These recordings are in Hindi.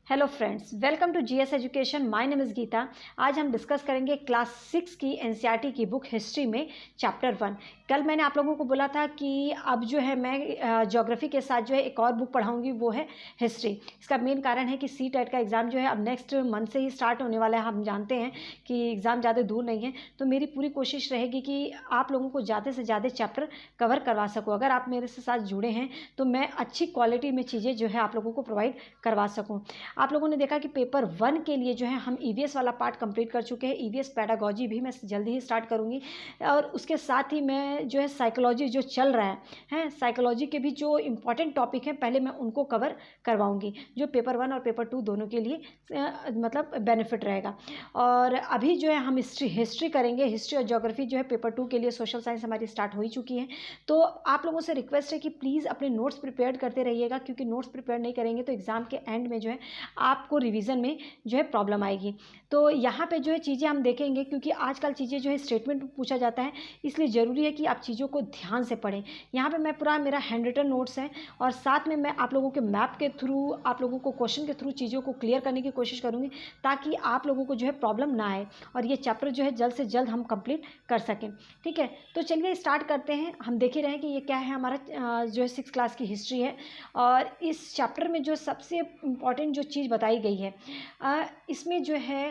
Hello friends, welcome to GS education. My name is Geeta. आज हम डिस्कस करेंगे क्लास 6 की एनसीईआरटी की बुक हिस्ट्री में चैप्टर 1। कल मैंने आप लोगों को बोला था कि अब जो है मैं ज्योग्राफी के साथ जो है एक और बुक पढ़ाऊंगी, वो है हिस्ट्री। इसका मेन कारण है कि सी टेट का एग्ज़ाम जो है अब नेक्स्ट मंथ से ही स्टार्ट होने वाला है। हम जानते हैं कि एग्ज़ाम ज़्यादा दूर नहीं है, तो मेरी पूरी कोशिश रहेगी कि आप लोगों को ज़्यादा से ज़्यादा चैप्टर कवर करवा सकूँ। अगर आप मेरे से साथ जुड़े हैं तो मैं अच्छी क्वालिटी में चीज़ें जो है आप लोगों को प्रोवाइड करवा सकूँ। आप लोगों ने देखा कि पेपर 1 के लिए जो है हम ईवीएस वाला पार्ट कंप्लीट कर चुके हैं। ईवीएस पेडागोजी भी मैं जल्दी ही स्टार्ट करूंगी, और उसके साथ ही मैं जो है साइकोलॉजी जो चल रहा है साइकोलॉजी के भी जो इम्पोर्टेंट टॉपिक हैं पहले मैं उनको कवर करवाऊंगी, जो पेपर 1 और पेपर 2 दोनों के लिए मतलब बेनिफिट रहेगा। और अभी जो है हम हिस्ट्री करेंगे। हिस्ट्री और ज्योग्राफी जो है पेपर 2 के लिए, सोशल साइंस हमारी स्टार्ट हो ही चुकी है। तो आप लोगों से रिक्वेस्ट है कि प्लीज़ अपने नोट्स प्रिपेयर करते रहिएगा, क्योंकि नोट्स प्रिपेयर नहीं करेंगे तो एग्ज़ाम के एंड में जो है आपको रिवीजन में जो है प्रॉब्लम आएगी। तो यहाँ पे जो है चीज़ें हम देखेंगे, क्योंकि आजकल चीज़ें जो है स्टेटमेंट में पूछा जाता है, इसलिए ज़रूरी है कि आप चीज़ों को ध्यान से पढ़ें। यहाँ पे मैं पूरा मेरा हैंड रिटन नोट्स है, और साथ में मैं आप लोगों के मैप के थ्रू, आप लोगों को क्वेश्चन के थ्रू चीज़ों को क्लियर करने की कोशिश करूँगी, ताकि आप लोगों को जो है प्रॉब्लम ना आए और ये चैप्टर जो है जल्द से जल्द हम कंप्लीट कर सकें। ठीक है, तो चलिए स्टार्ट करते हैं। हम देख ही रहे हैं कि ये क्या है, हमारा जो है 6 क्लास की हिस्ट्री है, और इस चैप्टर में जो सबसे इम्पॉर्टेंट जो चीज़ बताई गई है, इसमें जो है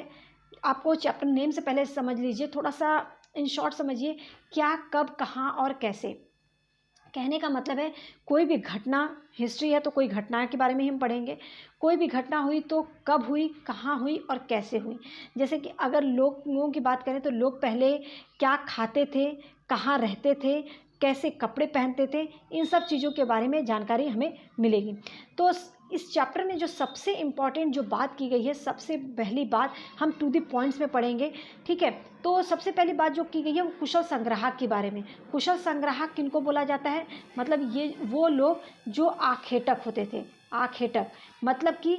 आपको चैप्टर नेम से पहले समझ लीजिए, थोड़ा सा इन शॉर्ट समझिए, क्या, कब, कहाँ और कैसे। कहने का मतलब है कोई भी घटना, हिस्ट्री है तो कोई घटना के बारे में हम पढ़ेंगे। कोई भी घटना हुई तो कब हुई, कहाँ हुई और कैसे हुई। जैसे कि अगर लोगों की बात करें तो लोग पहले क्या खाते थे, कहाँ रहते थे, कैसे कपड़े पहनते थे, इन सब चीज़ों के बारे में जानकारी हमें मिलेगी। तो इस चैप्टर में जो सबसे इम्पॉर्टेंट जो बात की गई है, सबसे पहली बात हम टू द पॉइंट्स में पढ़ेंगे। ठीक है, तो सबसे पहली बात जो की गई है वो कुशल संग्राहक के बारे में। कुशल संग्राहक किनको बोला जाता है? मतलब ये वो लोग जो आखेटक होते थे। आखेटक मतलब कि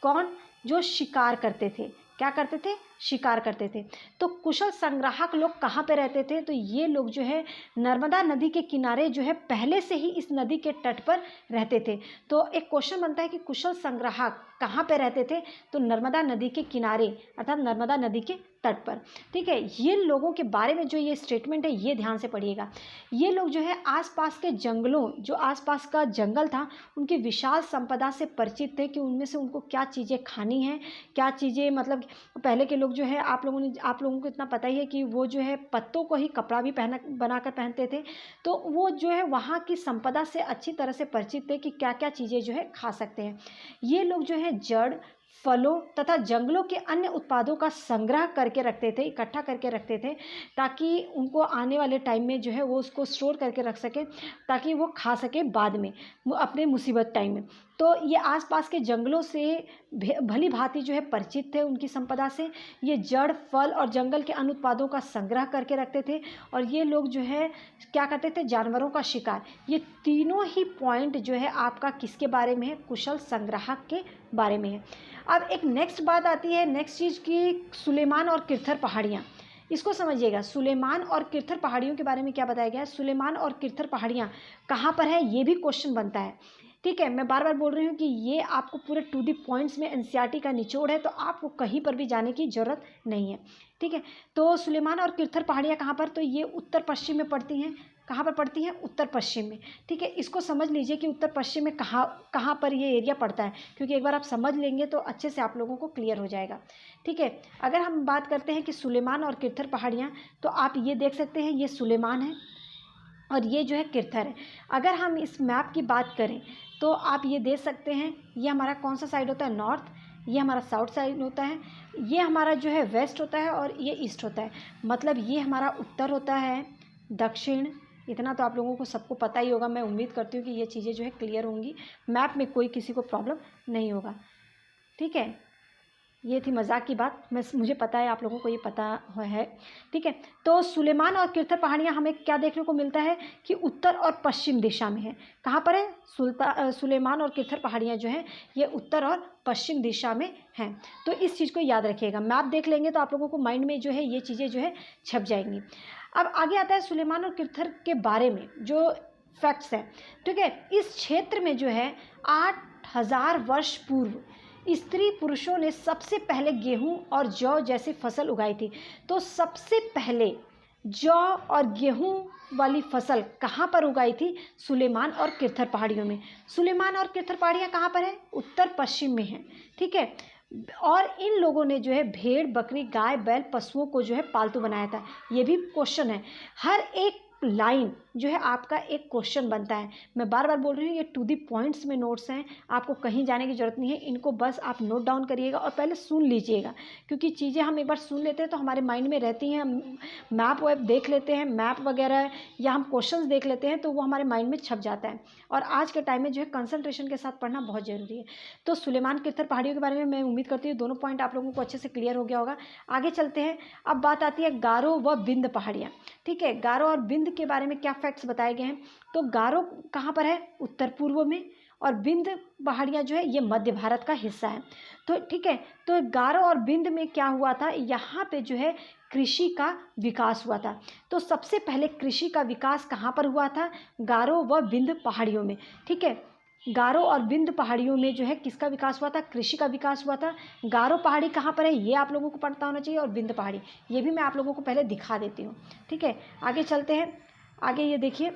कौन? जो शिकार करते थे। क्या करते थे? शिकार करते थे। तो कुशल संग्राहक लोग कहाँ पे रहते थे? तो ये लोग जो है नर्मदा नदी के किनारे जो है पहले से ही इस नदी के तट पर रहते थे। तो एक क्वेश्चन बनता है कि कुशल संग्राहक कहाँ पे रहते थे? तो नर्मदा नदी के किनारे, अर्थात नर्मदा नदी के तट पर। ठीक है, ये लोगों के बारे में जो ये स्टेटमेंट है ये ध्यान से पढ़िएगा। ये लोग जो है आसपास के जंगलों, जो आसपास का जंगल था, उनकी विशाल संपदा से परिचित थे कि उनमें से उनको क्या चीज़ें खानी हैं, क्या चीज़ें, मतलब पहले के लोग जो है आप लोगों को इतना पता ही है कि वो जो है पत्तों को ही कपड़ा भी बनाकर पहनते थे। तो वो जो है वहाँ की संपदा से अच्छी तरह से परिचित थे कि क्या क्या चीज़ें जो है खा सकते हैं। ये लोग जो है जड़, फलों तथा जंगलों के अन्य उत्पादों का संग्रह करके रखते थे, इकट्ठा करके रखते थे, ताकि उनको आने वाले टाइम में जो है वो उसको स्टोर करके रख सकें, ताकि वो खा सकें बाद में अपने मुसीबत टाइम में। तो ये आसपास के जंगलों से भली भांति जो है परिचित थे उनकी संपदा से। ये जड़, फल और जंगल के अन्य उत्पादों का संग्रह करके रखते थे, और ये लोग जो है क्या करते थे? जानवरों का शिकार। ये तीनों ही पॉइंट जो है आपका किसके बारे में है? कुशल संग्राहक के बारे में है। अब एक नेक्स्ट बात आती है, नेक्स्ट चीज़ की सुलेमान और किरथर पहाड़ियाँ। इसको समझिएगा, सुलेमान और किरथर पहाड़ियों के बारे में क्या बताया गया है। सुलेमान और किरथर पहाड़ियाँ कहाँ पर है, ये भी क्वेश्चन बनता है। ठीक है, मैं बार बार बोल रही हूँ कि ये आपको पूरे टू दी पॉइंट्स में एनसीईआरटी का निचोड़ है, तो आपको कहीं पर भी जाने की ज़रूरत नहीं है। ठीक है, तो सुलेमान और किरथर पहाड़ियाँ कहाँ पर? तो ये उत्तर पश्चिम में पड़ती हैं। कहाँ पर पड़ती हैं? उत्तर पश्चिम में। ठीक है, इसको समझ लीजिए कि उत्तर पश्चिम में कहाँ पर ये एरिया पड़ता है, क्योंकि एक बार आप समझ लेंगे तो अच्छे से आप लोगों को क्लियर हो जाएगा। ठीक है, अगर हम बात करते हैं कि सुलेमान और किरथर पहाड़ियाँ, तो आप ये देख सकते हैं, ये सुलेमान है और ये जो है किरथर है। अगर हम इस मैप की बात करें तो आप ये देख सकते हैं, ये हमारा कौन सा साइड होता है? नॉर्थ। ये हमारा साउथ साइड होता है। ये हमारा जो है वेस्ट होता है, और ये ईस्ट होता है। मतलब ये हमारा उत्तर होता है, दक्षिण। इतना तो आप लोगों को सबको पता ही होगा। मैं उम्मीद करती हूँ कि ये चीज़ें जो है क्लियर होंगी, मैप में कोई किसी को प्रॉब्लम नहीं होगा। ठीक है, ये थी मजाक की बात। मुझे पता है आप लोगों को ये पता है। ठीक है, तो सुलेमान और किरथर पहाड़ियाँ हमें क्या देखने को मिलता है कि उत्तर और पश्चिम दिशा में है। कहाँ पर है? सुलेमान और किरथर पहाड़ियाँ जो हैं ये उत्तर और पश्चिम दिशा में हैं। तो इस चीज़ को याद रखिएगा। मैप देख लेंगे तो आप लोगों को माइंड में जो है ये चीज़ें जो है छप जाएंगी। अब आगे आता है सुलेमान और किरथर के बारे में जो फैक्ट्स हैं। ठीक है, इस क्षेत्र में जो है 8,000 वर्ष पूर्व स्त्री पुरुषों ने सबसे पहले गेहूं और जौ जैसी फसल उगाई थी। तो सबसे पहले जौ और गेहूं वाली फसल कहाँ पर उगाई थी? सुलेमान और किरथर पहाड़ियों में। सुलेमान और किरथर पहाड़ियाँ कहाँ पर है? उत्तर पश्चिम में है, ठीक है। और इन लोगों ने जो है भेड़, बकरी, गाय, बैल, पशुओं को जो है पालतू बनाया था। ये भी क्वेश्चन है, हर एक लाइन जो है आपका एक क्वेश्चन बनता है। मैं बार बार बोल रही हूँ, ये टू दी पॉइंट्स में नोट्स हैं, आपको कहीं जाने की ज़रूरत नहीं है, इनको बस आप नोट डाउन करिएगा और पहले सुन लीजिएगा, क्योंकि चीज़ें हम एक बार सुन लेते हैं तो हमारे माइंड में रहती हैं। मैप वेब देख लेते हैं, मैप वगैरह, या हम क्वेश्चंस देख लेते हैं तो वो हमारे माइंड में छप जाता है। और आज के टाइम में जो है कंसंट्रेशन के साथ पढ़ना बहुत ज़रूरी है। तो सुलेमान किरथर पहाड़ियों के बारे में मैं उम्मीद करती हूँ दोनों पॉइंट आप लोगों को अच्छे से क्लियर हो गया होगा। आगे चलते हैं। अब बात आती है गारो व बिंद पहाड़ियाँ, ठीक है। गारो और बिंद के बारे में क्या फैक्ट्स बताए गए हैं? तो गारो कहाँ पर है? उत्तर पूर्व में, और बिंद पहाड़ियाँ जो है ये मध्य भारत का हिस्सा है। तो ठीक है, तो गारो और बिंद में क्या हुआ था? यहाँ पे जो है कृषि का विकास हुआ था। तो सबसे पहले कृषि का विकास कहाँ पर हुआ था? गारो व बिंद पहाड़ियों में, ठीक है। गारो और बिंद पहाड़ियों में जो है किसका विकास हुआ था? कृषि का विकास हुआ था। गारो पहाड़ी कहाँ पर है ये आप लोगों को पता होना चाहिए, और बिंद पहाड़ी ये भी मैं आप लोगों को पहले दिखा देती हूँ, ठीक है। आगे चलते हैं। आगे ये देखिए,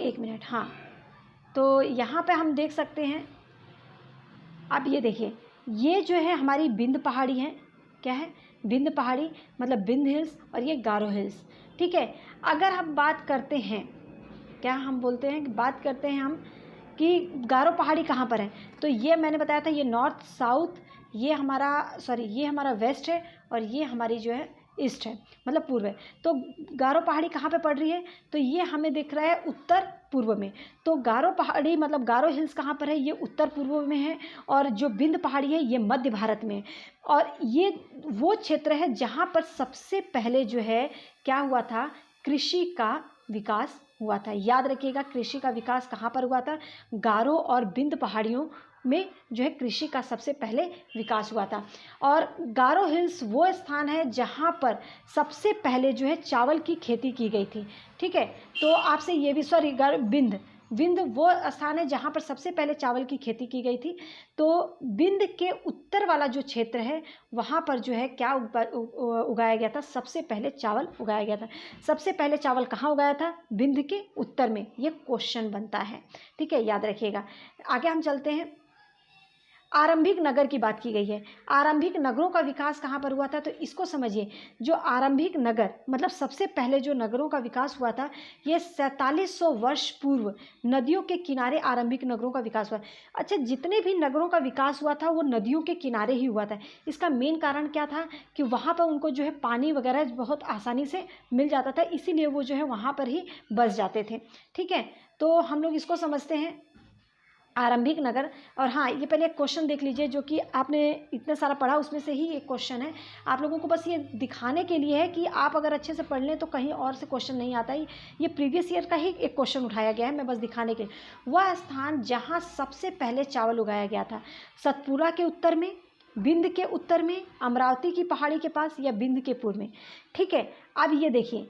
एक मिनट, हाँ, तो यहाँ पे हम देख सकते हैं। अब ये देखिए, ये जो है हमारी बिंद पहाड़ी है। क्या है? बिंद पहाड़ी, मतलब बिंद हिल्स, और ये गारो हिल्स, ठीक है। अगर हम बात करते हैं, क्या हम बोलते हैं कि बात करते हैं हम कि गारो पहाड़ी कहाँ पर है, तो ये मैंने बताया था, ये नॉर्थ साउथ, ये हमारा ये हमारा वेस्ट है, और ये हमारी जो है ईस्ट है, मतलब पूर्व है। तो गारो पहाड़ी कहाँ पे पड़ रही है? तो ये हमें दिख रहा है उत्तर पूर्व में। तो गारो पहाड़ी मतलब गारो हिल्स कहाँ पर है? ये उत्तर पूर्व में है। और जो बिंद पहाड़ी है ये मध्य भारत में है। और ये वो क्षेत्र है जहाँ पर सबसे पहले जो है क्या हुआ था? कृषि का विकास हुआ था। याद रखिएगा, कृषि का विकास कहाँ पर हुआ था? गारो और बिंद पहाड़ियों में जो है कृषि का सबसे पहले विकास हुआ था। और गारो हिल्स वो स्थान है जहाँ पर सबसे पहले जो है चावल की खेती की गई थी, ठीक है। तो आपसे ये भी बिंद बिंद वो स्थान है जहाँ पर सबसे पहले चावल की खेती की गई थी। तो बिंद के उत्तर वाला जो क्षेत्र है वहाँ पर जो है क्या उगाया गया था? सबसे पहले चावल उगाया गया था। सबसे पहले चावल कहाँ उगाया था? बिंद के उत्तर में। ये क्वेश्चन बनता है, ठीक है, याद रखिएगा। आगे हम चलते हैं। आरंभिक नगर की बात की गई है। आरंभिक नगरों का विकास कहाँ पर हुआ था? तो इसको समझिए, जो आरंभिक नगर मतलब सबसे पहले जो नगरों का विकास हुआ था, ये 4700 वर्ष पूर्व नदियों के किनारे आरंभिक नगरों का विकास हुआ। अच्छा, जितने भी नगरों का विकास हुआ था वो नदियों के किनारे ही हुआ था। इसका मेन कारण क्या था? कि वहाँ पर उनको जो है पानी वगैरह बहुत आसानी से मिल जाता था, इसीलिए वो जो है वहाँ पर ही बस जाते थे, ठीक है। तो हम लोग इसको समझते हैं आरंभिक नगर। और हाँ, ये पहले एक क्वेश्चन देख लीजिए जो कि आपने इतना सारा पढ़ा उसमें से ही एक क्वेश्चन है। आप लोगों को बस ये दिखाने के लिए है कि आप अगर अच्छे से पढ़ लें तो कहीं और से क्वेश्चन नहीं आता ही। ये प्रीवियस ईयर का ही एक क्वेश्चन उठाया गया है, मैं बस दिखाने के लिए। वह स्थान जहाँ सबसे पहले चावल उगाया गया था, सतपुरा के उत्तर में, बिंद के उत्तर में, अमरावती की पहाड़ी के पास, या बिंद के पूर्व में, ठीक है। अब ये देखिए,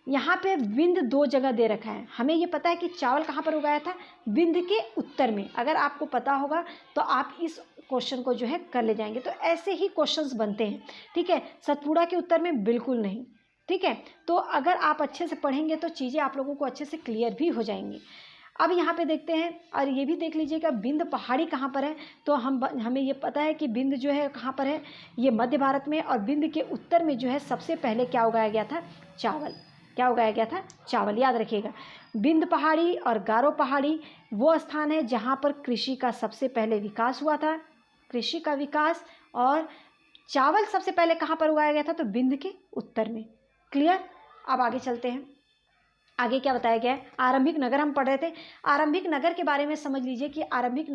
यहाँ पे बिंद दो जगह दे रखा है। हमें ये पता है कि चावल कहाँ पर उगाया था? बिंद के उत्तर में। अगर आपको पता होगा तो आप इस क्वेश्चन को जो है कर ले जाएंगे। तो ऐसे ही क्वेश्चंस बनते हैं, ठीक है। सतपुड़ा के उत्तर में बिल्कुल नहीं, ठीक है। तो अगर आप अच्छे से पढ़ेंगे तो चीज़ें आप लोगों को अच्छे से क्लियर भी हो जाएंगी। अब यहाँ पे देखते हैं, और ये भी देख लीजिएगा बिंद पहाड़ी कहाँ पर है। तो हमें ये पता है कि बिंद जो है कहाँ पर है? ये मध्य भारत में। और बिंद के उत्तर में जो है सबसे पहले क्या उगाया गया था? चावल। क्या उगाया गया था? चावल। याद रखिएगा, बिंद पहाड़ी और गारो पहाड़ी वो स्थान है जहाँ पर कृषि का सबसे पहले विकास हुआ था। कृषि का विकास, और चावल सबसे पहले कहाँ पर उगाया गया था? तो बिंद के उत्तर में। क्लियर? अब आगे चलते हैं। आगे क्या बताया गया है? आरंभिक नगर हम पढ़ रहे थे। आरंभिक नगर के बारे में समझ लीजिए कि आरंभिक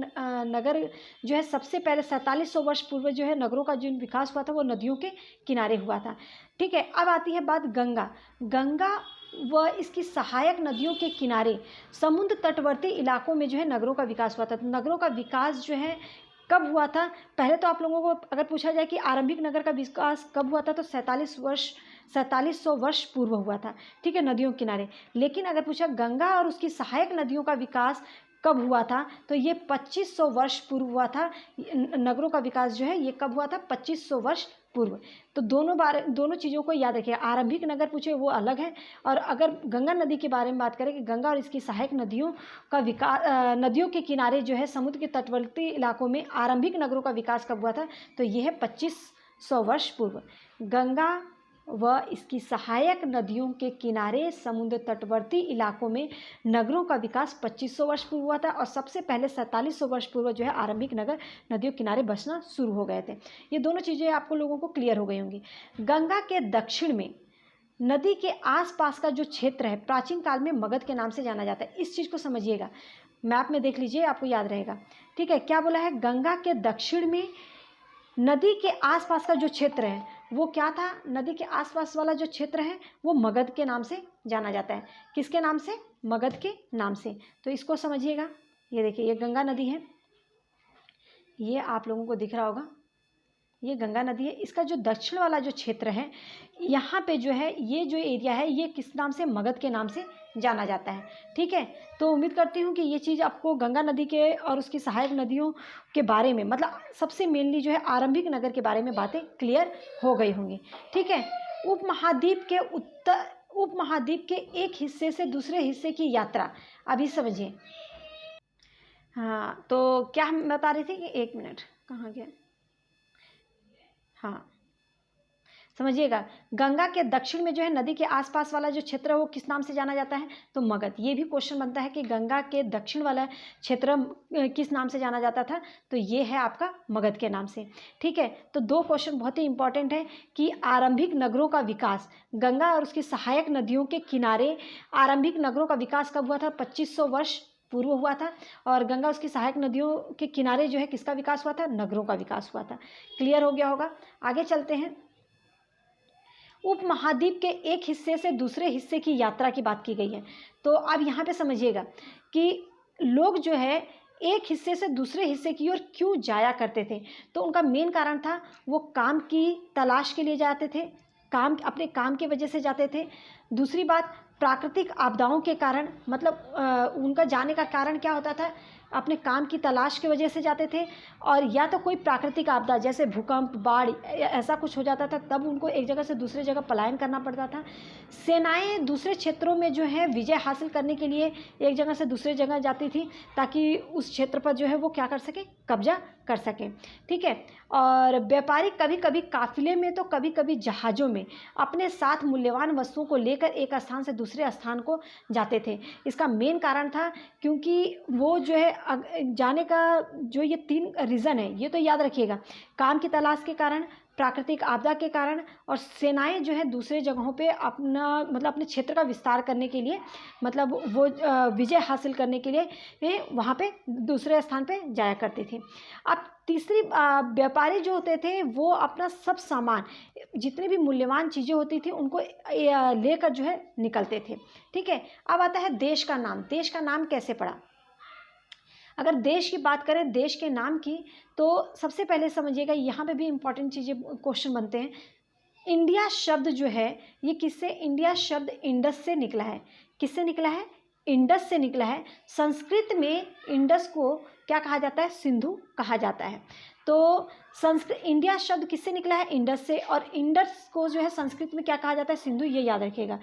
नगर जो है सबसे पहले 4700 वर्ष पूर्व जो है नगरों का जो विकास हुआ था वो नदियों के किनारे हुआ था, ठीक है। अब आती है बात गंगा। गंगा व इसकी सहायक नदियों के किनारे समुद्र तटवर्ती इलाकों में जो है नगरों का विकास हुआ था। तो नगरों का विकास जो है कब हुआ था? पहले तो आप लोगों को अगर पूछा जाए कि आरंभिक नगर का विकास कब हुआ था, तो 4700 वर्ष पूर्व हुआ था, ठीक है, नदियों के किनारे। लेकिन अगर पूछा गंगा और उसकी सहायक नदियों का विकास कब हुआ था, तो ये 2500 वर्ष पूर्व हुआ था। नगरों का विकास जो है ये कब हुआ था, 2500 वर्ष पूर्व। तो दोनों चीज़ों को याद रखिए। आरंभिक नगर पूछे वो अलग है, और अगर गंगा नदी के बारे में बात करें कि गंगा और इसकी सहायक नदियों का विकास, नदियों के किनारे जो है समुद्र के तटवर्ती इलाकों में आरंभिक नगरों का विकास कब हुआ था, तो ये है 2500 वर्ष पूर्व। गंगा व इसकी सहायक नदियों के किनारे समुद्र तटवर्ती इलाकों में नगरों का विकास 2500 वर्ष पूर्व हुआ था, और सबसे पहले 4700 वर्ष पूर्व जो है आरंभिक नगर नदियों किनारे बसना शुरू हो गए थे। ये दोनों चीज़ें आपको लोगों को क्लियर हो गई होंगी। गंगा के दक्षिण में नदी के आसपास का जो क्षेत्र है प्राचीन काल में मगध के नाम से जाना जाता है। इस चीज़ को समझिएगा, मैप में देख लीजिए, आपको याद रहेगा। ठीक है, क्या बोला है, गंगा के दक्षिण में नदी के आसपास का जो क्षेत्र है वो क्या था, नदी के आसपास वाला जो क्षेत्र है वो मगध के नाम से जाना जाता है। किसके नाम से, मगध के नाम से। तो इसको समझिएगा। ये देखिए, ये गंगा नदी है, ये आप लोगों को दिख रहा होगा, ये गंगा नदी है। इसका जो दक्षिण वाला जो क्षेत्र है यहाँ पे जो है, ये जो एरिया है ये किस नाम से, मगध के नाम से जाना जाता है। ठीक है, तो उम्मीद करती हूँ कि ये चीज़ आपको गंगा नदी के और उसकी सहायक नदियों के बारे में, मतलब सबसे मेनली जो है आरंभिक नगर के बारे में बातें क्लियर हो गई होंगी। ठीक है, उपमहाद्वीप के एक हिस्से से दूसरे हिस्से की यात्रा, अभी समझिए। हाँ, तो क्या हम बता रहे थे कि, एक मिनट कहाँ गया, हाँ समझिएगा, गंगा के दक्षिण में जो है नदी के आसपास वाला जो क्षेत्र है वो किस नाम से जाना जाता है, तो मगध। ये भी क्वेश्चन बनता है कि गंगा के दक्षिण वाला क्षेत्र किस नाम से जाना जाता था, तो ये है आपका मगध के नाम से। ठीक है, तो दो क्वेश्चन बहुत ही इंपॉर्टेंट है कि आरंभिक नगरों का विकास, गंगा और उसकी सहायक नदियों के किनारे आरंभिक नगरों का विकास कब हुआ था, 2500 वर्ष पूर्व हुआ था। और गंगा उसकी सहायक नदियों के किनारे जो है किसका विकास हुआ था, नगरों का विकास हुआ था। क्लियर हो गया होगा। आगे चलते हैं। उपमहाद्वीप के एक हिस्से से दूसरे हिस्से की यात्रा की बात की गई है। तो अब यहाँ पे समझिएगा कि लोग जो है एक हिस्से से दूसरे हिस्से की ओर क्यों जाया करते थे, तो उनका मेन कारण था वो काम की तलाश के लिए जाते थे, अपने काम की वजह से जाते थे। दूसरी बात, प्राकृतिक आपदाओं के कारण, मतलब उनका जाने का कारण क्या होता था, अपने काम की तलाश की वजह से जाते थे, और या तो कोई प्राकृतिक आपदा जैसे भूकंप, बाढ़, ऐसा कुछ हो जाता था, तब उनको एक जगह से दूसरी जगह पलायन करना पड़ता था। सेनाएं दूसरे क्षेत्रों में जो है विजय हासिल करने के लिए एक जगह से दूसरी जगह जाती थी, ताकि उस क्षेत्र पर जो है वो क्या कर सके, कब्जा कर सकें। ठीक है, और व्यापारी कभी कभी काफिले में तो कभी कभी जहाज़ों में अपने साथ मूल्यवान वस्तुओं को लेकर एक स्थान से दूसरे स्थान को जाते थे। इसका मेन कारण था क्योंकि वो जो है जाने का जो ये 3 रीज़न है, ये तो याद रखिएगा, काम की तलाश के कारण, प्राकृतिक आपदा के कारण, और सेनाएं जो है दूसरे जगहों पे अपना, मतलब अपने क्षेत्र का विस्तार करने के लिए, मतलब वो विजय हासिल करने के लिए वहाँ पे दूसरे स्थान पे जाया करती थी। अब तीसरी, व्यापारी जो होते थे वो अपना सब सामान, जितनी भी मूल्यवान चीज़ें होती थी उनको लेकर जो है निकलते थे। ठीक है, अब आता है देश का नाम। देश का नाम कैसे पड़ा, अगर देश की बात करें, देश के नाम की, तो सबसे पहले समझिएगा, यहाँ पे भी इंपॉर्टेंट चीज़ें क्वेश्चन बनते हैं। इंडिया शब्द जो है ये किससे, इंडिया शब्द इंडस से निकला है। किससे निकला है, इंडस से निकला है। संस्कृत में इंडस को क्या कहा जाता है, सिंधु कहा जाता है। तो संस्कृत, इंडिया शब्द किससे निकला है, इंडस से, और इंडस को जो है संस्कृत में क्या कहा जाता है, सिंधु, ये याद रखिएगा।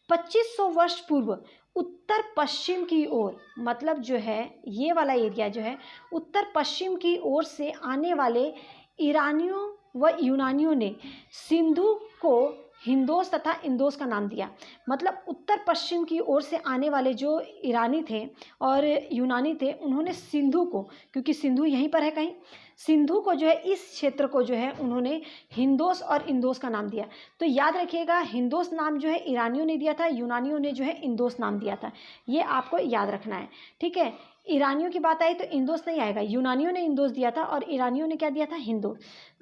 2500 वर्ष पूर्व उत्तर पश्चिम की ओर, मतलब जो है ये वाला एरिया जो है उत्तर पश्चिम की ओर से आने वाले ईरानियों व यूनानियों ने सिंधु को हिंदोस तथा इंदोस का नाम दिया। मतलब उत्तर पश्चिम की ओर से आने वाले जो ईरानी थे और यूनानी थे, उन्होंने सिंधु को, क्योंकि सिंधु यहीं पर है कहीं, सिंधु को जो है, इस क्षेत्र को जो है उन्होंने हिंदोस और इंदोस का नाम दिया। तो याद रखिएगा, हिंदोस नाम जो है ईरानियों ने दिया था, यूनानियों ने जो है इंदोस नाम दिया था। ये आपको याद रखना है। ठीक है, ईरानियों की बात आई तो इंदोस नहीं आएगा, यूनानियों ने इंदोस दिया था और ईरानियों ने क्या दिया था, हिंदोस।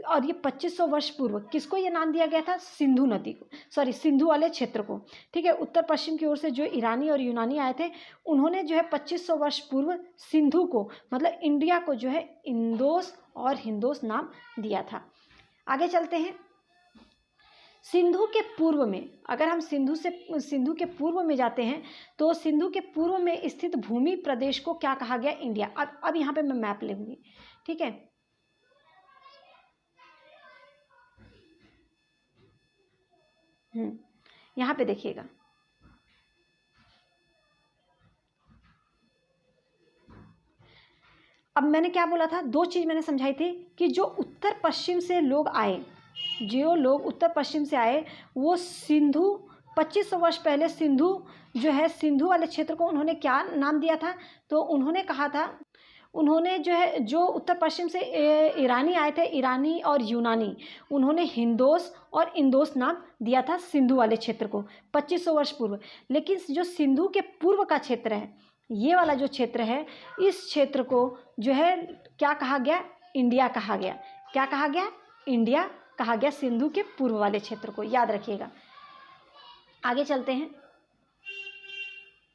और ये 2500 वर्ष पूर्व किसको ये नाम दिया गया था, सिंधु नदी को, सॉरी सिंधु वाले क्षेत्र को। ठीक है, उत्तर पश्चिम की ओर से जो ईरानी और यूनानी आए थे, उन्होंने जो है 2500 वर्ष पूर्व सिंधु को, मतलब इंडिया को जो है इंदोस और हिंदोस नाम दिया था। आगे चलते हैं। सिंधु के पूर्व में, अगर हम सिंधु के पूर्व में जाते हैं तो सिंधु के पूर्व में स्थित भूमि प्रदेश को क्या कहा गया? इंडिया। अब यहाँ पे मैं मैप लूंगी, ठीक है। यहाँ पे देखिएगा, अब मैंने क्या बोला था, दो चीज़ मैंने समझाई थी कि जो उत्तर पश्चिम से लोग आए, जो लोग उत्तर पश्चिम से आए वो सिंधु 2500 वर्ष पहले सिंधु जो है, सिंधु वाले क्षेत्र को उन्होंने क्या नाम दिया था? तो उन्होंने कहा था, उन्होंने जो है, जो उत्तर पश्चिम से ईरानी आए थे, ईरानी और यूनानी, उन्होंने हिंदोस और इंदोस नाम दिया था सिंधु वाले क्षेत्र को 2500 वर्ष पूर्व। लेकिन जो सिंधु के पूर्व का क्षेत्र है, ये वाला जो क्षेत्र है, इस क्षेत्र को जो है क्या कहा गया? इंडिया कहा गया। क्या कहा गया? इंडिया कहा गया सिंधु के पूर्व वाले क्षेत्र को, याद रखिएगा। आगे चलते हैं।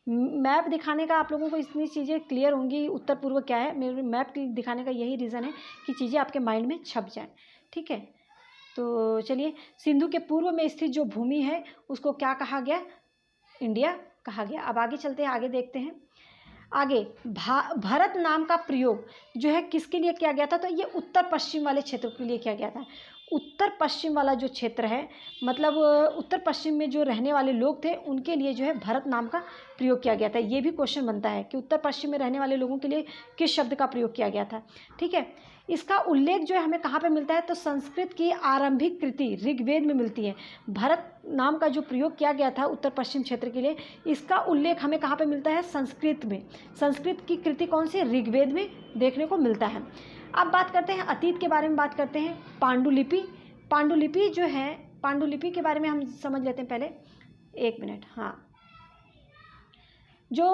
मैप दिखाने का आप लोगों को इतनी चीज़ें क्लियर होंगी, उत्तर पूर्व क्या है, मेरे मैप दिखाने का यही रीज़न है कि चीज़ें आपके माइंड में छप जाएं, ठीक है। तो चलिए, सिंधु के पूर्व में स्थित जो भूमि है उसको क्या कहा गया? इंडिया कहा गया। अब आगे चलते हैं, आगे देखते हैं। आगे भारत नाम का प्रयोग जो है किसके लिए किया गया था? तो ये उत्तर पश्चिम वाले क्षेत्र के लिए किया गया था। उत्तर पश्चिम वाला जो क्षेत्र है, मतलब उत्तर पश्चिम में जो रहने वाले लोग थे उनके लिए जो है भारत नाम का प्रयोग किया गया था। ये भी क्वेश्चन बनता है कि उत्तर पश्चिम में रहने वाले लोगों के लिए किस शब्द का प्रयोग किया गया था, ठीक है। इसका उल्लेख जो है हमें कहाँ पे मिलता है? तो संस्कृत की आरंभिक कृति ऋग्वेद में मिलती है। भारत नाम का जो प्रयोग किया गया था उत्तर पश्चिम क्षेत्र के लिए, इसका उल्लेख हमें कहाँ पे मिलता है? संस्कृत में। संस्कृत की कृति कौन सी? ऋग्वेद में देखने को मिलता है। अब बात करते हैं अतीत के बारे में, बात करते हैं पांडुलिपि। पांडुलिपि जो है, पांडुलिपि के बारे में हम समझ लेते हैं पहले, एक मिनट। हाँ, जो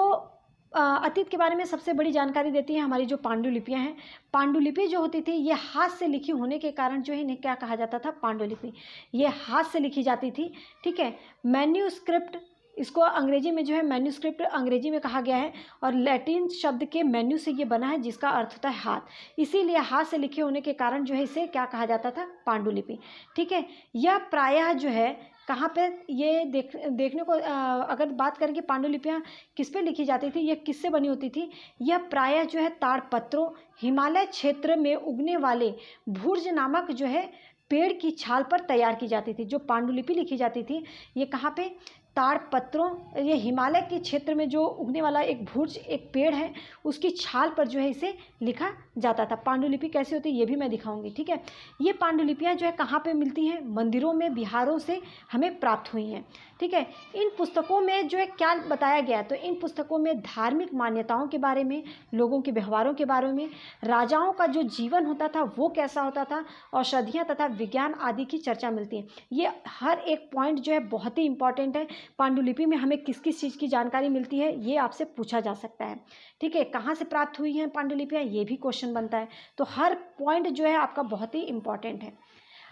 अतीत के बारे में सबसे बड़ी जानकारी देती है हमारी जो पांडुलिपियाँ हैं। पांडुलिपि जो होती थी ये हाथ से लिखी होने के कारण जो है इन्हें क्या कहा जाता था? पांडुलिपि। ये हाथ से लिखी जाती थी, ठीक है। मैन्यूस्क्रिप्ट, इसको अंग्रेजी में जो है मैन्यूस्क्रिप्ट अंग्रेजी में कहा गया है, और लैटिन शब्द के मेन्यू से ये बना है जिसका अर्थ होता है हाथ। इसीलिए हाथ से लिखे होने के कारण जो है इसे क्या कहा जाता था? पांडुलिपि, ठीक है। यह प्रायः जो है कहाँ पे ये देखने को अगर बात करें कि पांडुलिपियाँ किस पे लिखी जाती थी, ये किससे बनी होती थी? यह प्रायः जो है ताड़पत्रों, हिमालय क्षेत्र में उगने वाले भूर्ज नामक जो है पेड़ की छाल पर तैयार की जाती थी। जो पांडुलिपि लिखी जाती थी ये कहाँ पे? ताड़पत्रों, ये हिमालय के क्षेत्र में जो उगने वाला एक भूर्ज, एक पेड़ है, उसकी छाल पर जो है इसे लिखा जाता था। पांडुलिपि कैसे होती है ये भी मैं दिखाऊंगी, ठीक है। ये पांडुलिपियाँ जो है कहाँ पे मिलती हैं? मंदिरों में, बिहारों से हमें प्राप्त हुई हैं, ठीक है। इन पुस्तकों में जो है क्या बताया गया? तो इन पुस्तकों में धार्मिक मान्यताओं के बारे में, लोगों के व्यवहारों के बारे में, राजाओं का जो जीवन होता था वो कैसा होता था, औषधियाँ तथा विज्ञान आदि की चर्चा मिलती है। ये हर एक पॉइंट जो है बहुत ही इंपॉर्टेंट है। पांडुलिपि में हमें किस किस चीज़ की जानकारी मिलती है ये आपसे पूछा जा सकता है, ठीक है। कहाँ से प्राप्त हुई हैं पांडुलिपियाँ, ये भी क्वेश्चन बनता है। तो हर पॉइंट जो है आपका बहुत ही इंपॉर्टेंट है।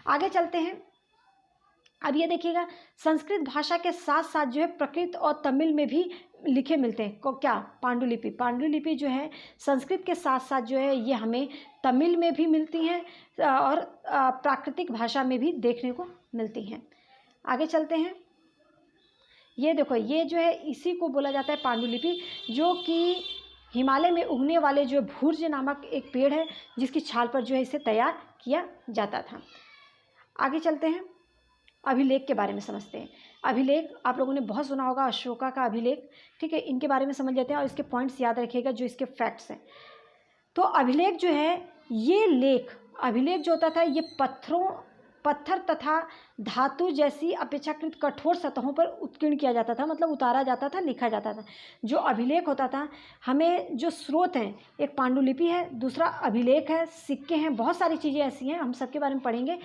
आगे चलते हैं। अब ये देखिएगा, संस्कृत भाषा के साथ साथ जो है प्राकृत और तमिल में भी लिखे मिलते हैं को क्या? पांडुलिपि। पांडुलिपि जो है संस्कृत के साथ साथ जो है ये हमें तमिल में भी मिलती हैं और प्राकृतिक भाषा में भी देखने को मिलती हैं। आगे चलते हैं। ये देखो, ये जो है इसी को बोला जाता है पांडुलिपि, जो कि हिमालय में उगने वाले जो भूर्ज नामक एक पेड़ है जिसकी छाल पर जो है इसे तैयार किया जाता था। आगे चलते हैं, अभिलेख के बारे में समझते हैं। अभिलेख आप लोगों ने बहुत सुना होगा, अशोका का अभिलेख, ठीक है। इनके बारे में समझ लेते हैं और इसके पॉइंट्स याद रखिएगा जो इसके फैक्ट्स हैं। तो अभिलेख जो है, ये लेख, अभिलेख जो होता था ये पत्थर तथा धातु जैसी अपेक्षाकृत कठोर सतहों पर उत्कीर्ण किया जाता था, मतलब उतारा जाता था, लिखा जाता था। जो अभिलेख होता था, हमें जो स्रोत हैं, एक पांडुलिपि है, दूसरा अभिलेख है, सिक्के हैं, बहुत सारी चीज़ें ऐसी हैं, हम सबके बारे में पढ़ेंगे।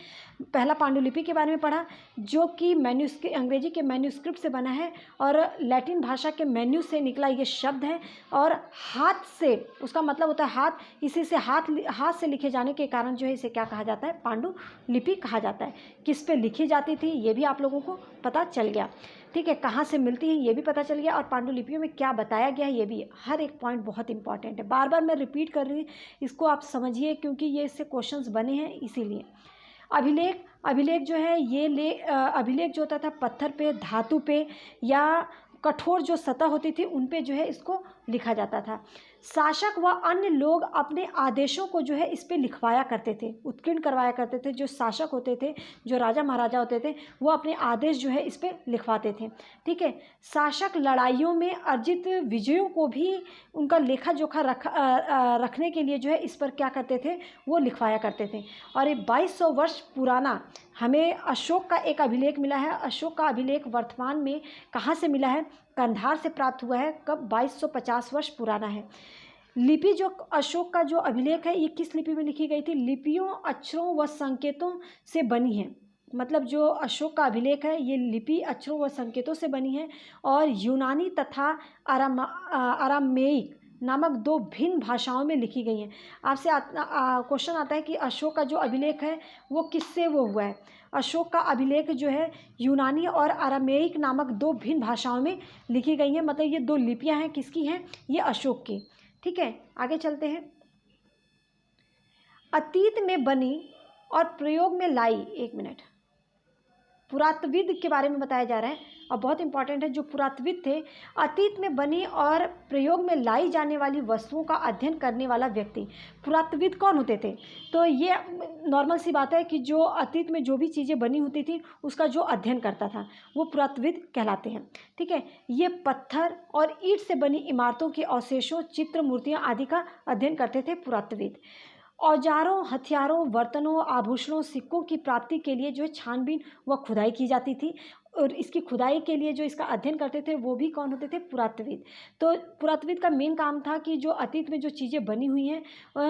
पहला पांडुलिपि के बारे में पढ़ा जो कि अंग्रेजी के मैन्यूस्क्रिप्ट से बना है और लैटिन भाषा के मेन्यू से निकला ये शब्द है, और हाथ से, उसका मतलब होता है हाथ, इसी से हाथ से लिखे जाने के कारण जो है इसे क्या कहा जाता है? पांडुलिपि कहा जाता है। किस पे लिखी जाती थी ये भी आप लोगों को पता चल गया, ठीक है। कहाँ से मिलती है ये भी पता चल गया, और पांडुलिपियों में क्या बताया गया है ये भी। हर एक पॉइंट बहुत इंपॉर्टेंट है, बार बार मैं रिपीट कर रही हूँ, इसको आप समझिए क्योंकि ये इससे क्वेश्चंस बने हैं इसीलिए। अभिलेख अभिलेख जो है ये अभिलेख जो होता था पत्थर पे, धातु पे या कठोर जो सतह होती थी उन पे जो है इसको लिखा जाता था। शासक व अन्य लोग अपने आदेशों को जो है इस पे लिखवाया करते थे, उत्कीर्ण करवाया करते थे। जो शासक होते थे, जो राजा महाराजा होते थे, वो अपने आदेश जो है इस पे लिखवाते थे। ठीक है। शासक लड़ाइयों में अर्जित विजयों को भी उनका लेखा जोखा रखने के लिए जो है इस पर क्या करते थे, वो लिखवाया करते थे। और ये 2200 वर्ष पुराना हमें अशोक का एक अभिलेख मिला है। अशोक का अभिलेख वर्तमान में कहाँ से मिला है? कंधार से प्राप्त हुआ है। कब? 2250 वर्ष पुराना है। लिपि जो अशोक का जो अभिलेख है ये किस लिपि में लिखी गई थी? लिपियों, अक्षरों व संकेतों से बनी है। मतलब जो अशोक का अभिलेख है ये लिपि, अक्षरों व संकेतों से बनी है और यूनानी तथा अरामेइक नामक 2 भिन्न भाषाओं में लिखी गई हैं। आपसे क्वेश्चन आता है कि अशोक का जो अभिलेख है वो किससे वो हुआ है? अशोक का अभिलेख जो है यूनानी और अरामेइक नामक 2 भिन्न भाषाओं में लिखी गई हैं। मतलब ये 2 लिपियां हैं, किसकी हैं? ये अशोक की। ठीक है, आगे चलते हैं। अतीत में बनी और प्रयोग में लाई, एक मिनट, पुरातत्वविद के बारे में बताया जा रहा है और बहुत इंपॉर्टेंट है। जो पुरातत्वविद थे, अतीत में बनी और प्रयोग में लाई जाने वाली वस्तुओं का अध्ययन करने वाला व्यक्ति। पुरातत्वविद कौन होते थे? तो ये नॉर्मल सी बात है कि जो अतीत में जो भी चीज़ें बनी होती थी उसका जो अध्ययन करता था वो पुरातत्वविद कहलाते हैं। ठीक है। ये पत्थर और ईंट से बनी इमारतों के अवशेषों, चित्र, मूर्तियाँ आदि का अध्ययन करते थे पुरातत्वविद। औजारों, हथियारों, बर्तनों, आभूषणों, सिक्कों की प्राप्ति के लिए जो है छानबीन व खुदाई की जाती थी और इसकी खुदाई के लिए जो इसका अध्ययन करते थे वो भी कौन होते थे? पुरातत्वविद। तो पुरातत्वविद का मेन काम था कि जो अतीत में जो चीज़ें बनी हुई हैं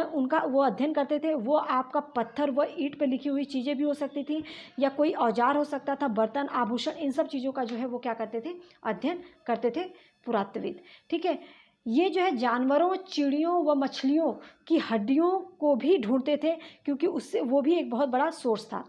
उनका वो अध्ययन करते थे। वो आपका पत्थर व ईंट पर लिखी हुई चीज़ें भी हो सकती थी या कोई औजार हो सकता था, बर्तन, आभूषण, इन सब चीज़ों का जो है वो क्या करते थे? अध्ययन करते थे पुरातत्वविद। ठीक है। ये जो है जानवरों, चिड़ियों व मछलियों की हड्डियों को भी ढूंढते थे क्योंकि उससे वो भी एक बहुत बड़ा सोर्स था।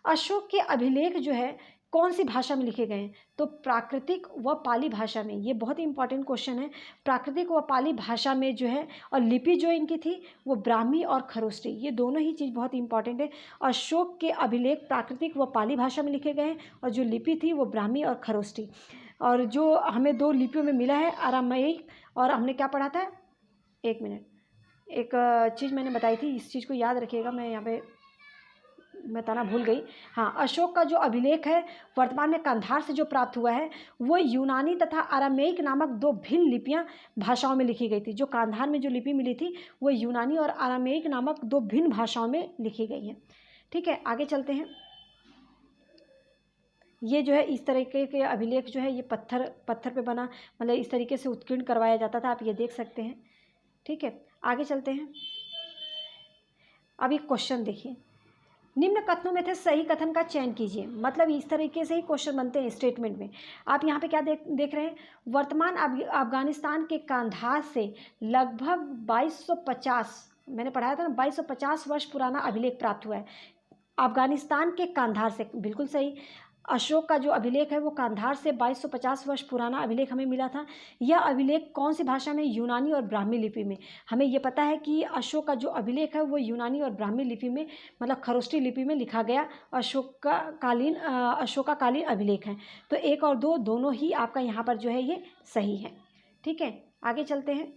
अशोक के अभिलेख जो है कौन सी भाषा में लिखे गए हैं? तो प्राकृतिक व पाली भाषा में। ये बहुत ही इंपॉर्टेंट क्वेश्चन है। प्राकृतिक व पाली भाषा में जो है, और लिपि जो इनकी थी वो ब्राह्मी और खरोष्टी, ये दोनों ही चीज़ बहुत इंपॉर्टेंट है। अशोक के अभिलेख प्राकृतिक व पाली भाषा में लिखे गए हैं और जो लिपि थी वो ब्राह्मी और खरोष्टी। और जो हमें 2 लिपियों में मिला है अरामाइक, और हमने क्या पढ़ा था? एक मिनट, एक चीज़ मैंने बताई थी, इस चीज़ को याद रखिएगा, मैं यहाँ पे बताना भूल गई। हाँ, अशोक का जो अभिलेख है वर्तमान में कंधार से जो प्राप्त हुआ है वो यूनानी तथा अरामेइक नामक 2 भिन्न लिपियाँ भाषाओं में लिखी गई थी। जो कंधार में जो लिपि मिली थी वो यूनानी और अरामेइक नामक 2 भिन्न भाषाओं में लिखी गई है। ठीक है, आगे चलते हैं। ये जो है इस तरीके के अभिलेख जो है ये पत्थर पे बना, मतलब इस तरीके से उत्कीर्ण करवाया जाता था, आप ये देख सकते हैं। ठीक है, आगे चलते हैं। अब एक क्वेश्चन देखिए, निम्न कथनों में से सही कथन का चयन कीजिए। मतलब इस तरीके से ही क्वेश्चन बनते हैं स्टेटमेंट में। आप यहाँ पे क्या देख रहे हैं? वर्तमान अफगानिस्तान के कंधार से लगभग 2250, मैंने पढ़ाया था ना, 2250 वर्ष पुराना अभिलेख प्राप्त हुआ है अफगानिस्तान के कंधार से। बिल्कुल सही। अशोक का जो अभिलेख है वो कंधार से 2250 वर्ष पुराना अभिलेख हमें मिला था। यह अभिलेख कौन सी भाषा में? यूनानी और ब्राह्मी लिपि में। हमें ये पता है कि अशोक का जो अभिलेख है वो यूनानी और ब्राह्मी लिपि में, मतलब खरोष्टी लिपि में लिखा गया अशोकाकालीन अभिलेख है। तो 1 और 2 दोनों ही आपका यहाँ पर जो है ये सही है। ठीक है, आगे चलते हैं।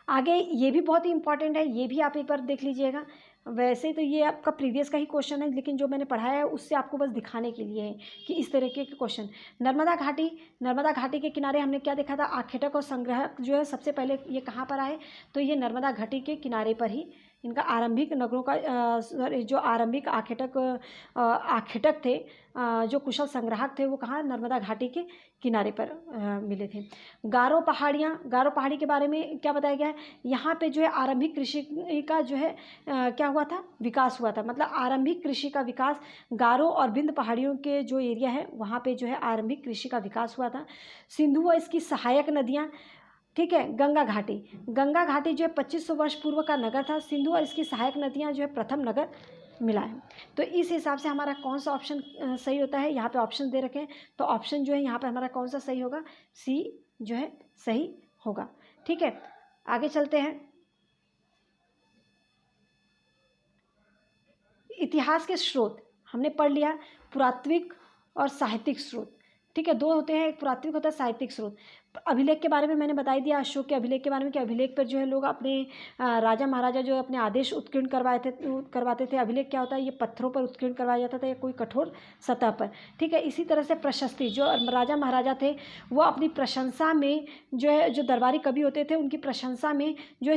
आगे ये भी बहुत ही इंपॉर्टेंट है, ये भी आप एक बार देख लीजिएगा। वैसे तो ये आपका प्रीवियस का ही क्वेश्चन है, लेकिन जो मैंने पढ़ाया है उससे आपको बस दिखाने के लिए है कि इस तरीके के क्वेश्चन। नर्मदा घाटी के किनारे हमने क्या देखा था? आखेटक और संग्रहक जो है सबसे पहले ये कहाँ पर आए? तो ये नर्मदा घाटी के किनारे पर ही इनका आरंभिक नगरों का जो आरंभिक आखेटक थे, जो कुशल संग्राहक थे, वो कहाँ? नर्मदा घाटी के किनारे पर मिले थे। गारो पहाड़ी के बारे में क्या बताया गया है? यहाँ पे जो है आरंभिक कृषि का जो है क्या हुआ था? विकास हुआ था। मतलब आरंभिक कृषि का विकास गारो और बिंद पहाड़ियों के जो एरिया है वहाँ पे जो है आरंभिक कृषि का विकास हुआ था। सिंधु व इसकी सहायक नदियाँ, ठीक है। गंगा घाटी जो है 2500 वर्ष पूर्व का नगर था। सिंधु और इसकी सहायक नदियाँ जो है प्रथम नगर मिला है। तो इस हिसाब से हमारा कौन सा ऑप्शन सही होता है? यहाँ पे ऑप्शन दे रखे हैं, तो ऑप्शन जो है यहाँ पे हमारा कौन सा सही होगा? सी जो है सही होगा। ठीक है, आगे चलते हैं। इतिहास के स्रोत हमने पढ़ लिया, पुरातात्विक और साहित्यिक स्रोत, ठीक है, दो होते हैं, एक पुरातात्विक होता है, साहित्यिक स्रोत। अभिलेख के बारे में मैंने बता ही दिया, अशोक के अभिलेख के बारे में, कि अभिलेख पर जो है लोग अपने राजा महाराजा जो अपने आदेश उत्कीर्ण करवाते थे। अभिलेख क्या होता है, ये पत्थरों पर उत्कीर्ण करवाया जाता था या कोई कठोर सतह पर, ठीक है। इसी तरह से प्रशस्ति, जो राजा महाराजा थे वो अपनी प्रशंसा में जो है, जो दरबारी कवि होते थे उनकी प्रशंसा में जो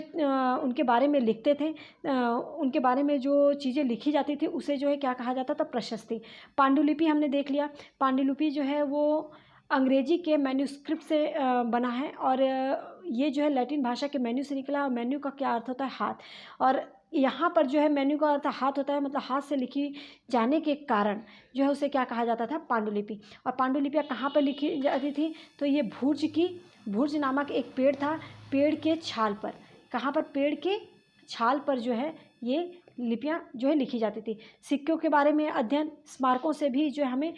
उनके बारे में लिखते थे, उनके बारे में जो चीज़ें लिखी जाती थी उसे जो है क्या कहा जाता था, प्रशस्ति। पांडुलिपि हमने देख लिया, पांडुलिपि जो है वो अंग्रेजी के मैन्यूस्क्रिप्ट से बना है, और ये जो है लैटिन भाषा के मेन्यू से निकला, और मेन्यू का क्या अर्थ होता है, हाथ। और यहाँ पर जो है मेन्यू का अर्थ हाथ होता है, मतलब हाथ से लिखी जाने के कारण जो है उसे क्या कहा जाता था, पांडुलिपि। और पांडुलिपियाँ कहाँ पर लिखी जाती थी, तो ये भुर्ज नामक एक पेड़ था, पेड़ के छाल पर, कहाँ पर, पेड़ के छाल पर जो है ये लिपियाँ जो है लिखी जाती थी। सिक्कों के बारे में अध्ययन, स्मारकों से भी जो है हमें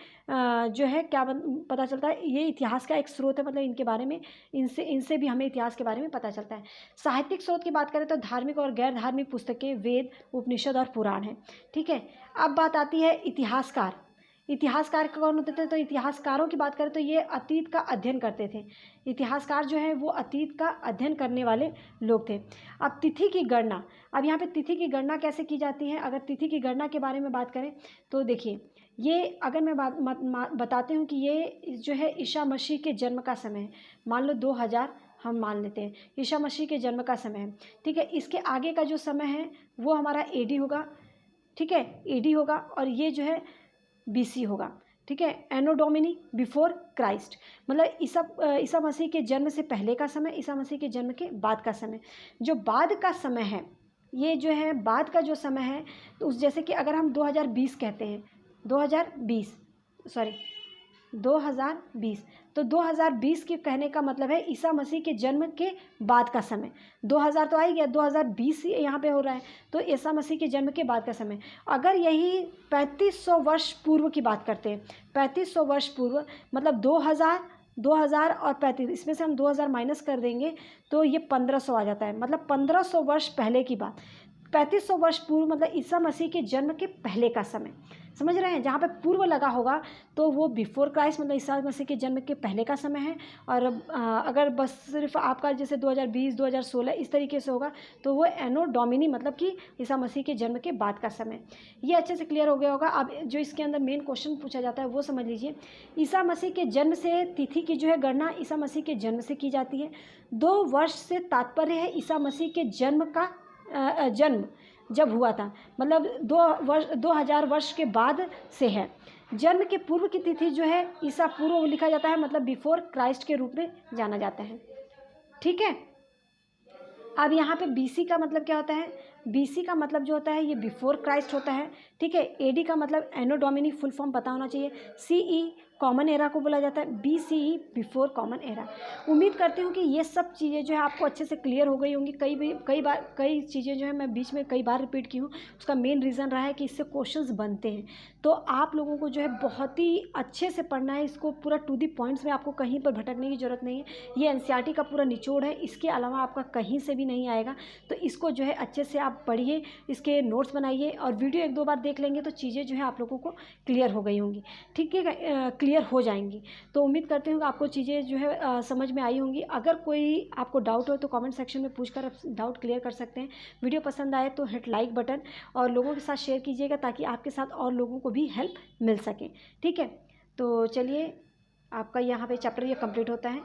जो है क्या पता चलता है, ये इतिहास का एक स्रोत है, मतलब इनके बारे में, इनसे भी हमें इतिहास के बारे में पता चलता है। साहित्यिक स्रोत की बात करें तो धार्मिक और गैर धार्मिक पुस्तकें, वेद, उपनिषद और पुराण हैं, ठीक है। अब बात आती है इतिहासकार। इतिहासकार कौन होते थे, तो इतिहासकारों की बात करें तो ये अतीत का अध्ययन करते थे। इतिहासकार जो है वो अतीत का अध्ययन करने वाले लोग थे। अब तिथि की गणना, अब यहाँ पे तिथि की गणना कैसे की जाती है, अगर तिथि की गणना के बारे में बात करें तो देखिए, ये अगर मैं बताती हूँ कि ये जो है ईसा मसीह के जन्म का समय है, मान लो 2000 हम मान लेते हैं ईसा मसीह के जन्म का समय है, ठीक है। इसके आगे का जो समय है वो हमारा एडी होगा, ठीक है, एडी होगा, और ये जो है बीसी होगा, ठीक है, एनो डोमिनी, बिफोर क्राइस्ट, मतलब ईसा मसीह के जन्म से पहले का समय, ईसा मसीह के जन्म के बाद का समय। जो बाद का समय है, ये जो है बाद का जो समय है, तो उस जैसे कि अगर हम 2020 कहते हैं, 2020 तो 2020 के कहने का मतलब है ईसा मसीह के जन्म के बाद का समय। 2000 तो आ ही गया, 2020 यहाँ पे हो रहा है, तो ईसा मसीह के जन्म के बाद का समय। अगर यही 3500 वर्ष पूर्व की बात करते हैं, 3500 वर्ष पूर्व मतलब 2000 और 35, इसमें से हम 2000 माइनस कर देंगे तो ये 1500 आ जाता है, मतलब 1500 वर्ष पहले की बात। 3500 वर्ष पूर्व मतलब ईसा मसीह के जन्म के पहले का समय, समझ रहे हैं। जहाँ पे पूर्व लगा होगा तो वो बिफोर क्राइस्ट मतलब ईसा मसीह के जन्म के पहले का समय है, और अगर बस सिर्फ आपका जैसे 2020 2016 इस तरीके से होगा तो वो एनो डोमिनी मतलब कि ईसा मसीह के जन्म के बाद का समय। ये अच्छे से क्लियर हो गया होगा। अब जो इसके अंदर मेन क्वेश्चन पूछा जाता है वो समझ लीजिए। ईसा मसीह के जन्म से तिथि की जो है गणना ईसा मसीह के जन्म से की जाती है। 2 वर्ष से तात्पर्य है ईसा मसीह के जन्म का जन्म जब हुआ था, मतलब 2000 वर्ष के बाद से है। जन्म के पूर्व की तिथि जो है ईसा पूर्व लिखा जाता है, मतलब बिफोर क्राइस्ट के रूप में जाना जाता है, ठीक है। अब यहाँ पे बीसी का मतलब क्या होता है, बीसी का मतलब जो होता है ये बिफोर क्राइस्ट होता है, ठीक है। एडी का मतलब एनो डोमिनी, फुल फॉर्म पता होना चाहिए। सीई कॉमन एरा को बोला जाता है, बीसीई बिफोर कॉमन एरा। उम्मीद करती हूँ कि ये सब चीज़ें जो है आपको अच्छे से क्लियर हो गई होंगी। कई चीज़ें जो है मैं बीच में कई बार रिपीट की हूँ, उसका मेन रीज़न रहा है कि इससे क्वेश्चंस बनते हैं। तो आप लोगों को जो है बहुत ही अच्छे से पढ़ना है, इसको पूरा टू दी पॉइंट्स में, आपको कहीं पर भटकने की ज़रूरत नहीं है। ये एनसीईआरटी का पूरा निचोड़ है, इसके अलावा आपका कहीं से भी नहीं आएगा। तो इसको जो है अच्छे से आप पढ़िए, इसके नोट्स बनाइए, और वीडियो 1-2 बार देख लेंगे तो चीज़ें जो है आप लोगों को क्लियर हो गई होंगी, ठीक है, क्लियर हो जाएंगी। तो उम्मीद करती हूँ कि आपको चीज़ें जो है समझ में आई होंगी। अगर कोई आपको डाउट हो तो कमेंट सेक्शन में पूछकर आप डाउट क्लियर कर सकते हैं। वीडियो पसंद आए तो हिट लाइक बटन और लोगों के साथ शेयर कीजिएगा ताकि आपके साथ और लोगों को भी हेल्प मिल सके, ठीक है। तो चलिए, आपका यहाँ पे चैप्टर ये कंप्लीट होता है।